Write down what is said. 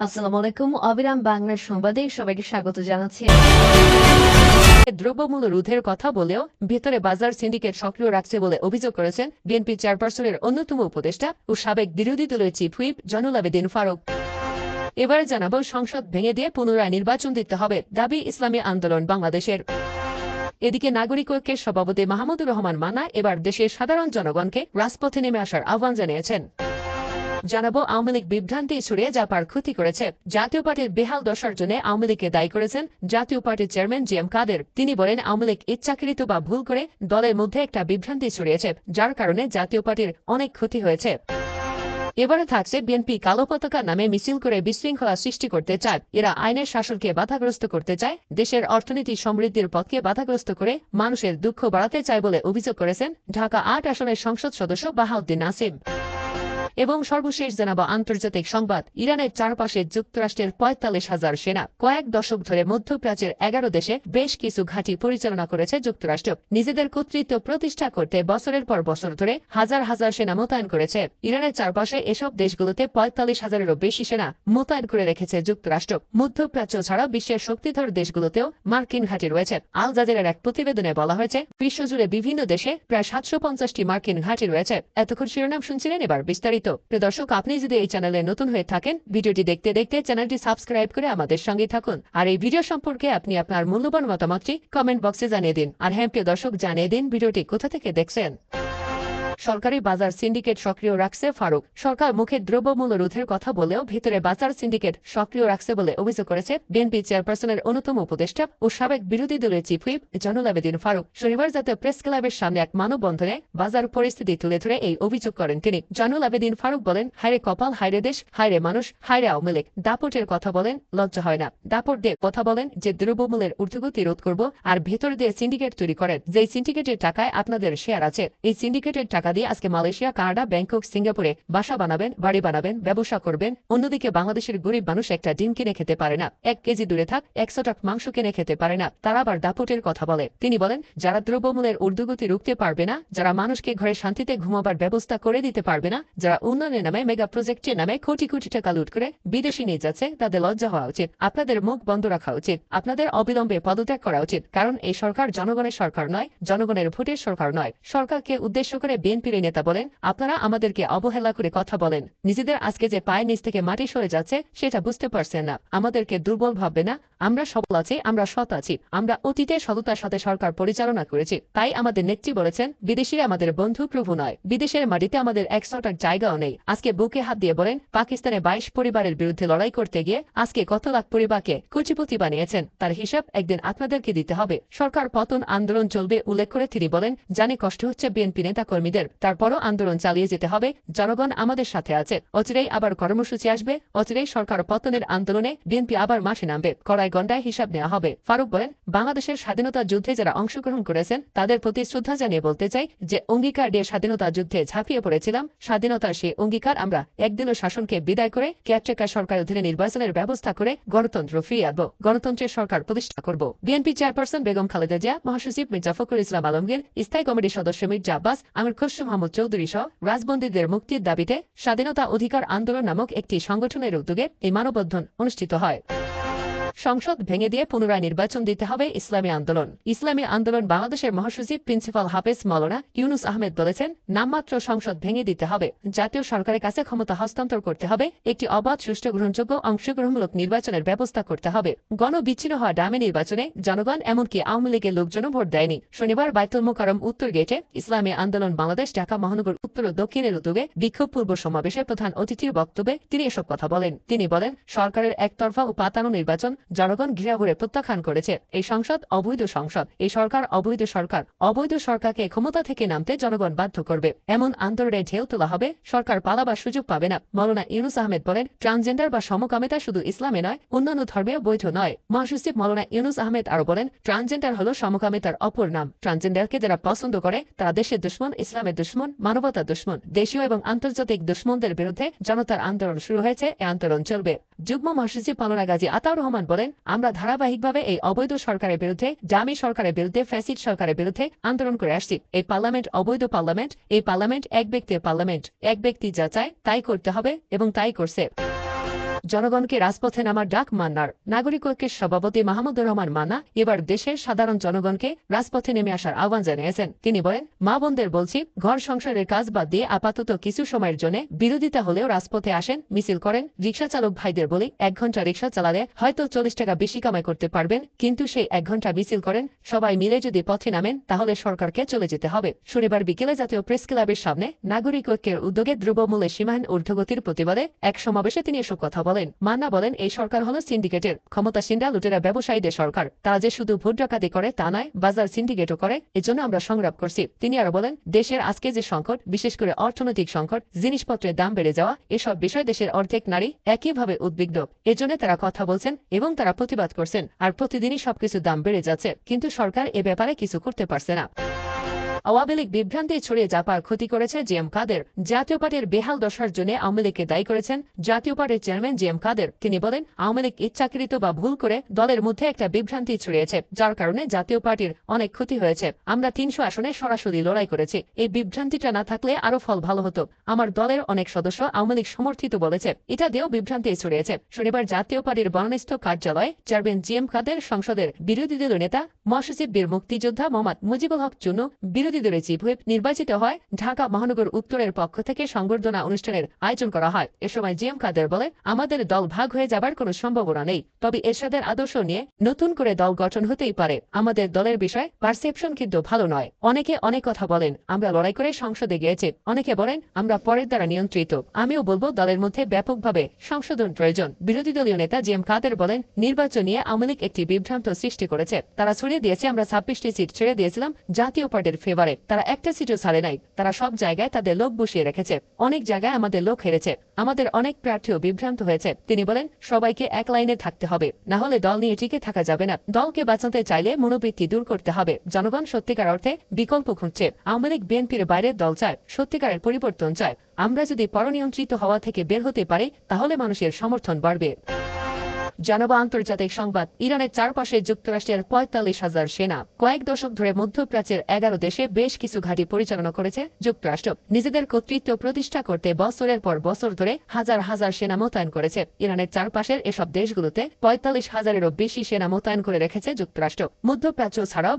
আসসালামু আলাইকুম। অবিরাম বাংলার সংবাদে সবাইকে স্বাগত জানাচ্ছি। দ্রব্যমূল্য রোধের কথা বলেও ভেতরে বাজার সিন্ডিকেট সক্রিয় রাখছে বলে অভিযোগ করেছেন বিএনপি চেয়ারপারসনের অন্যতম উপদেষ্টা ও সাবেক বিরোধী দলের চিফ হুইপ জয়নুল আবেদীন ফারুক। এবারে জানাবো, সংসদ ভেঙে দিয়ে পুনরায় নির্বাচন দিতে হবে দাবি ইসলামী আন্দোলন বাংলাদেশের। এদিকে নাগরিক ঐক্যের সভাপতি মাহমুদুর রহমান মান্না এবার দেশের সাধারণ জনগণকে রাজপথে নেমে আসার আহ্বান জানিয়েছেন। জানাবো, আওয়ামী লীগ বিভ্রান্তি ছড়িয়ে জাপার ক্ষতি করেছে। জাতীয় পার্টির বেহাল দশার জন্য আওয়ামী লীগকে দায়ী করেছেন জাতীয় পার্টির চেয়ারম্যান জি.এম. কাদের। তিনি বলেন, আওয়ামী লীগ ইচ্ছাকৃত বা ভুল করে দলের মধ্যে একটা বিভ্রান্তি ছড়িয়েছে, যার কারণে জাতীয় পার্টির অনেক ক্ষতি হয়েছে। এবারে থাকছে, বিএনপি কালো পতাকা নামে মিছিল করে বিশৃঙ্খলা সৃষ্টি করতে চায়। এরা আইনের শাসনকে বাধাগ্রস্ত করতে চায়, দেশের অর্থনীতি সমৃদ্ধির পথকে বাধাগ্রস্ত করে মানুষের দুঃখ বাড়াতে চায় বলে অভিযোগ করেছেন ঢাকা ৮ আসনের সংসদ সদস্য বাহাউদ্দিন নাসিম। এবং সর্বশেষ জানাবো আন্তর্জাতিক সংবাদ। ইরানের চারপাশে যুক্তরাষ্ট্রের ৪৫,০০০ সেনা কয়েক দশক ধরে মধ্যপ্রাচ্যের ১১ দেশে বেশ কিছু ঘাঁটি পরিচালনা করেছে যুক্তরাষ্ট্র। নিজেদের কর্তৃত্ব প্রতিষ্ঠা করতে বছরের পর বছর ধরে হাজার হাজার সেনা মোতায়েন করেছে। ইরানের চারপাশে এসব দেশগুলোতে ৪৫,০০০-এরও বেশি সেনা মোতায়েন করে রেখেছে যুক্তরাষ্ট্র। মধ্যপ্রাচ্য ছাড়া বিশ্বের শক্তিধর দেশগুলোতেও মার্কিন ঘাঁটি রয়েছে। আল জাজিরার এক প্রতিবেদনে বলা হয়েছে, বিশ্বজুড়ে বিভিন্ন দেশে প্রায় ৭৫০টি মার্কিন ঘাঁটি রয়েছে। এতক্ষণ শিরোনাম শুনছিলেন, এবার বিস্তারিত। প্রিয় দর্শক, আপনি যদি এই চ্যানেলে নতুন হয়ে থাকেন, ভিডিওটি দেখতে দেখতে চ্যানেলটি সাবস্ক্রাইব করে আমাদের সঙ্গে থাকুন। আর এই ভিডিও সম্পর্কে আপনি আপনার মূল্যবান মতামতটি কমেন্ট বক্সে জানিয়ে দিন। আর হ্যাঁ প্রিয় দর্শক, জানিয়ে দিন ভিডিওটি কোথা থেকে দেখছেন। সরকারি বাজার সিন্ডিকেট সক্রিয় রাখছে ফারুক। সরকার মুখে দ্রব্যমূল্য রোধের কথা বলেও ভিতরে বাজার সিন্ডিকেট সক্রিয় রাখছে বলে অভিযোগ করেছে বিএনপি চেয়ারপারসনের অন্যতম উপদেষ্টা ও সাবেক বিরোধী দলের চিফ হুইপ জয়নুল আবেদীন ফারুক। শনিবার জাতীয় প্রেস ক্লাবের সামনে এক মানববন্ধনে বাজার পরিস্থিতি তুলে ধরে এই অভিযোগ করেন তিনি। জয়নুল আবেদীন ফারুক বলেন, হায়রে কপাল, হায়রে দেশ, হায়রে মানুষ, হায়রে আওয়ামী লীগ। দাপটের কথা বলেন, লজ্জা হয় না? দাপট দিয়ে কথা বলেন যে দ্রব্যমূল্যের ঊর্ধ্বগতি রোধ করব, আর ভেতর দিয়ে সিন্ডিকেট তৈরি করেন। যেই সিন্ডিকেটের টাকায় আপনাদের শেয়ার আছে, এই সিন্ডিকেটের টাকা দিয়ে আজকে মালয়েশিয়া, কানাডা, ব্যাংকক, সিঙ্গাপুরে বাসা বানাবেন, বাড়ি বানাবেন, ব্যবসা করবেন। অন্যদিকে বাংলাদেশের গরিব মানুষ একটা ডিম কিনে খেতে পারে না, 1 কেজি দূরে থাক 100 টাকা মাংস কিনে খেতে পারে না। তারা আবার দাপটের কথা বলে। তিনি বলেন, যারা দ্রব্যমূল্যের ঊর্ধ্বগতি রুখতে পারবে না, যারা মানুষকে ঘরে শান্তিতে ঘুমাবার ব্যবস্থা করে দিতে পারবে না, যারা উন্নয়নের নামে, মেগা প্রজেক্টের নামে কোটি কোটি টাকা লুট করে বিদেশে নিয়ে যাচ্ছে, তাদের লজ্জা হওয়া উচিত। আপনাদের মুখ বন্ধ রাখা উচিত। আপনাদের অবিলম্বে পদত্যাগ করা উচিত। কারণ এই সরকার জনগণের সরকার নয়, জনগণের ভোটের সরকার নয়। সরকারকে উদ্দেশ্য করে বিএনপির নেতা বলেন, আপনারা আমাদেরকে অবহেলা করে কথা বলেন। নিজেদের আজকে যে পায়ের নিচ থেকে মাটি সরে যাচ্ছে সেটা বুঝতে পারছেন না। আমাদেরকে দুর্বল ভাববে না। আমরা সবল আছি, আমরা সৎ আছি। আমরা অতীতে সততার সাথে সরকার পরিচালনা করেছি। তাই আমাদের নেত্রী বলেছেন, বিদেশিরা আমাদের বন্ধু প্রভু নয়। বিদেশের মাটিতে আমাদের 100 টাকা জায়গাও নেই। আজকে বুকে হাত দিয়ে বলেন, পাকিস্তানে 22 পরিবারের বিরুদ্ধে লড়াই করতে গিয়ে আজকে কত লাখ পরিবারকে কোটিপতি বানিয়েছেন, তার হিসাব একদিন আপনাদেরকে দিতে হবে। সরকার পতন আন্দোলন চলবে উল্লেখ করে তিনি বলেন, জানে কষ্ট হচ্ছে বিএনপি নেতা কর্মীদের, তারপরও আন্দোলন চালিয়ে যেতে হবে। জনগণ আমাদের সাথে আছে। অচিরেই আবার কর্মসূচি আসবে। অচিরেই সরকার পতনের আন্দোলনে বিএনপি আবার মাঠে নামবে। কড়াই গন্ডায় হিসাব নেওয়া হবে। ফারুক বলেন, বাংলাদেশের স্বাধীনতা যুদ্ধে যারা অংশগ্রহণ করেছেন তাদের প্রতি শ্রদ্ধা জানিয়ে বলতে চাই যে অঙ্গীকার দিয়ে স্বাধীনতা যুদ্ধে ঝাঁপিয়ে পড়েছিলাম। স্বাধীনতার সেই অঙ্গীকার আমরা একদিনও শাসনকে বিদায় করে কেয়ারটেকার সরকার অধীনে নির্বাচনের ব্যবস্থা করে গণতন্ত্র ফিরিয়ে আনব, গণতন্ত্রের সরকার প্রতিষ্ঠা করব। বিএনপি চেয়ারপারসন বেগম খালেদা জিয়া, মহাসচিব মির্জা ফখরুল ইসলাম আলমগীর, স্থায়ী কমিটির সদস্য মির্জা আব্বাস, আমির খসরু মাহমুদ চৌধুরী সহ রাজবন্দীদের মুক্তির দাবিতে স্বাধীনতা অধিকার আন্দোলন নামক একটি সংগঠনের উদ্যোগে এই মানববন্ধন অনুষ্ঠিত হয়। সংসদ ভেঙে দিয়ে পুনরায় নির্বাচন দিতে হবে ইসলামী আন্দোলন। ইসলামী আন্দোলন বাংলাদেশের মহাসচিব প্রিন্সিপাল হাফেজ মাওলানা ইউনুস আহমেদ বলেছেন, নামমাত্র সংসদ ভেঙে দিতে হবে, জাতীয় সরকারের কাছে ক্ষমতা হস্তান্তর করতে হবে, একটি অবাধ, সুষ্ঠু, গ্রহণযোগ্য, অংশগ্রহণমূলক নির্বাচনের ব্যবস্থা করতে হবে। গণবিচ্ছিন্ন হওয়া ডামি নির্বাচনে জনগণ এমনকি আওয়ামী লীগের লোকজনও ভোট দেয়নি। শনিবার বাইতুল মোকাররম উত্তর গেটে ইসলামী আন্দোলন বাংলাদেশ ঢাকা মহানগর উত্তর ও দক্ষিণের উদ্যোগে বিক্ষোভ পূর্ব সমাবেশে প্রধান অতিথির বক্তব্যে তিনি এসব কথা বলেন। তিনি বলেন, সরকারের একতরফা ও পাতানো নির্বাচন জনগণ ঘৃণা প্রত্যাখ্যান করেছে। এই সংসদ অবৈধ সংসদ, এই সরকার অবৈধ সরকার। অবৈধ সরকারকে ক্ষমতা থেকে নামতে জনগণ বাধ্য করবে। এমন আন্দোলনে ঢেউ তোলা হবে, সরকার পালাবার সুযোগ পাবে না। মাওলানা ইউনুস আহমেদ বলেন, ট্রান্সজেন্ডার বা সমকামিতা শুধু ইসলামে নয়, অন্যান্য ধর্মেও বৈধ নয়। মহাসচিব মাওলানা ইউনুস আহমেদ আরো বলেন, ট্রান্সজেন্ডার হলো সমকামিতার অপর নাম। ট্রান্সজেন্ডারকে যারা পছন্দ করে তারা দেশের দুশ্মন, ইসলামের দুশ্মন, মানবতার দুশ্মন। দেশীয় এবং আন্তর্জাতিক দুশ্মনদের বিরুদ্ধে জনতার আন্দোলন শুরু হয়েছে, এই আন্দোলন চলবে। যুগ্ম মহাসচিব মাওলানা গাজী আতাউর রহমান বলেন, আমরা ধারাবাহিকভাবে এই অবৈধ সরকারের বিরুদ্ধে, জামি সরকারের বিরুদ্ধে, ফ্যাসিড সরকারের বিরুদ্ধে আন্দোলন করে আসছি। এই পার্লামেন্ট অবৈধ পার্লামেন্ট। এই পার্লামেন্ট এক ব্যক্তির পার্লামেন্ট। এক ব্যক্তি যা চায় তাই করতে হবে এবং তাই করছে। জনগণকে রাজপথে নামার ডাক মান্নার। নাগরিক ঐক্যের সভাপতি মাহমুদুর রহমান মান্না এবার দেশের সাধারণ জনগণকে রাজপথে নেমে আসার আহ্বান জানিয়েছেন। তিনি বলেন, মা বোনদের বলছি, ঘর সংসারের কাজ বাদ দিয়ে আপাতত কিছু সময়ের জন্য বিরোধিতা হলেও রাজপথে আসেন, মিছিল করেন। রিকশা চালক ভাইদের বলি, 1 ঘন্টা রিকশা চালালে হয়তো 40 টাকা বেশি কামাই করতে পারবেন, কিন্তু সেই 1 ঘন্টা মিছিল করেন, সবাই মিলে যদি পথে নামেন তাহলে সরকারকে চলে যেতে হবে। শনিবার বিকেলে জাতীয় প্রেস ক্লাবের সামনে নাগরিক ঐক্যের উদ্যোগে দ্রব্যমূল্যে সীমাহীন ঊর্ধ্বগতির প্রতিবাদে এক সমাবেশে তিনি এসব কথা বলেন। মান্না বলেন, এই সরকার হলো সিন্ডিকেটের, ক্ষমতাসীনরা লুটেরা ব্যবসায়ীদের সরকার। তারা যে শুধু ভোট ডাকাতি করে তা নয়, বাজার সিন্ডিকেটও করে। এজন্য আমরা সংগ্রাম করছি। তিনি আরো বলেন, দেশের আজকে যে সংকট, বিশেষ করে অর্থনৈতিক সংকট, জিনিসপত্রের দাম বেড়ে যাওয়া, এসব বিষয় দেশের অর্ধেক নারী একইভাবে উদ্বিগ্ন। এজন্য তারা কথা বলছেন এবং তারা প্রতিবাদ করছেন। আর প্রতিদিনই সবকিছু দাম বেড়ে যাচ্ছে, কিন্তু সরকার এ ব্যাপারে কিছু করতে পারছে না। আওয়ামী লীগ বিভ্রান্তি ছড়িয়ে জাপার ক্ষতি করেছে জিএম কাদের। জাতীয় পার্টির বেহাল দশার জন্য আওয়ামী লীগকে দায়ী করেছেন জাতীয় পার্টির চেয়ারম্যান জিএম কাদের। তিনি বলেন, আওয়ামী লীগ ইচ্ছাকৃত বা ভুল করে দলের মধ্যে একটা বিভ্রান্তি ছড়িয়েছে, যার কারণে জাতীয় পার্টির অনেক ক্ষতি হয়েছে। আমরা 300 আসনে সরাসরি লড়াই করেছি। এই বিভ্রান্তিটা না থাকলে আরো ফল ভালো হতো। আমার দলের অনেক সদস্য আওয়ামী লীগ সমর্থিত বলেছে, এটা দিয়েও বিভ্রান্তি ছড়িয়েছে। শনিবার জাতীয় পার্টির বনানীস্থ কার্যালয়ে চেয়ারম্যান জিএম কাদের, সংসদের বিরোধী দলীয় নেতা মহাসচিব বীর মুক্তিযোদ্ধা মোহাম্মদ মুজিবুল হক চুন্নু, বিরোধী দলের চিফ হুইপ নির্বাচিত হয়। ঢাকা মহানগর উত্তরের পক্ষ থেকে সংবর্ধনা অনুষ্ঠানের আয়োজন করা হয়। এ সময় জিএম কাদের বলে, আমাদের দল ভাগ হয়ে যাবার কোনো সম্ভাবনা নেই, তবে এরশাদের আদর্শ নিয়ে নতুন করে দল গঠন হতেই পারে। আমাদের দলের বিষয় পারসেপশন কিন্তু ভালো নয়। অনেকে অনেক কথা বলেন, আমরা লড়াই করে সংসদে গিয়েছি। অনেকে বলেন আমরা পরের দ্বারা নিয়ন্ত্রিত। আমিও বলবো, দলের মধ্যে ব্যাপকভাবে সংশোধন প্রয়োজন। বিরোধী দলীয় নেতা জিএম কাদের বলেন, নির্বাচন নিয়ে আওয়ামী লীগ একটি বিভ্রান্ত সৃষ্টি করেছে। তারা ছড়িয়ে দিয়েছে আমরা 26টি সিট ছেড়ে দিয়েছিলাম জাতীয় পার্টির ফেভারে। তারা একটা সিটও ছাড়ে নাই। তারা সব জায়গায় তাদের লোক বসিয়ে রেখেছে। অনেক জায়গায় আমাদের লোক হেরেছে। আমাদের অনেক প্রার্থীও বিভ্রান্ত হয়েছে। তিনি বলেন, সবাইকে এক লাইনে থাকতে হবে, না হলে দল নিয়ে টিকে থাকা যাবে না। দলকে বাঁচাতে চাইলে মনোবৃত্তি দূর করতে হবে। জনগণ সত্যিকার অর্থে বিকল্প খুঁজছে। আওয়ামী লীগ বিএনপির বাইরের দল চায়, সত্যিকারের পরিবর্তন চায়। আমরা যদি পরনিয়ন্ত্রিত হওয়া থেকে বের হতে পারি, তাহলে মানুষের সমর্থন বাড়বে। জানাবো আন্তর্জাতিক সংবাদ। ইরানের চারপাশে যুক্তরাষ্ট্রের 45,000 সেনা। কয়েক দশক ধরে মধ্যপ্রাচ্যের 11 দেশে বেশ কিছু ঘাঁটি পরিচালনা করেছে যুক্তরাষ্ট্র। নিজেদের কর্তৃত্ব প্রতিষ্ঠা করতে বছরের পর বছর ধরে হাজার হাজার সেনা মোতায়েন করেছে। ইরানের চারপাশের এসব দেশগুলোতে 45,000-এরও বেশি সেনা মোতায়েন করে রেখেছে যুক্তরাষ্ট্র। মধ্যপ্রাচ্য ছাড়াও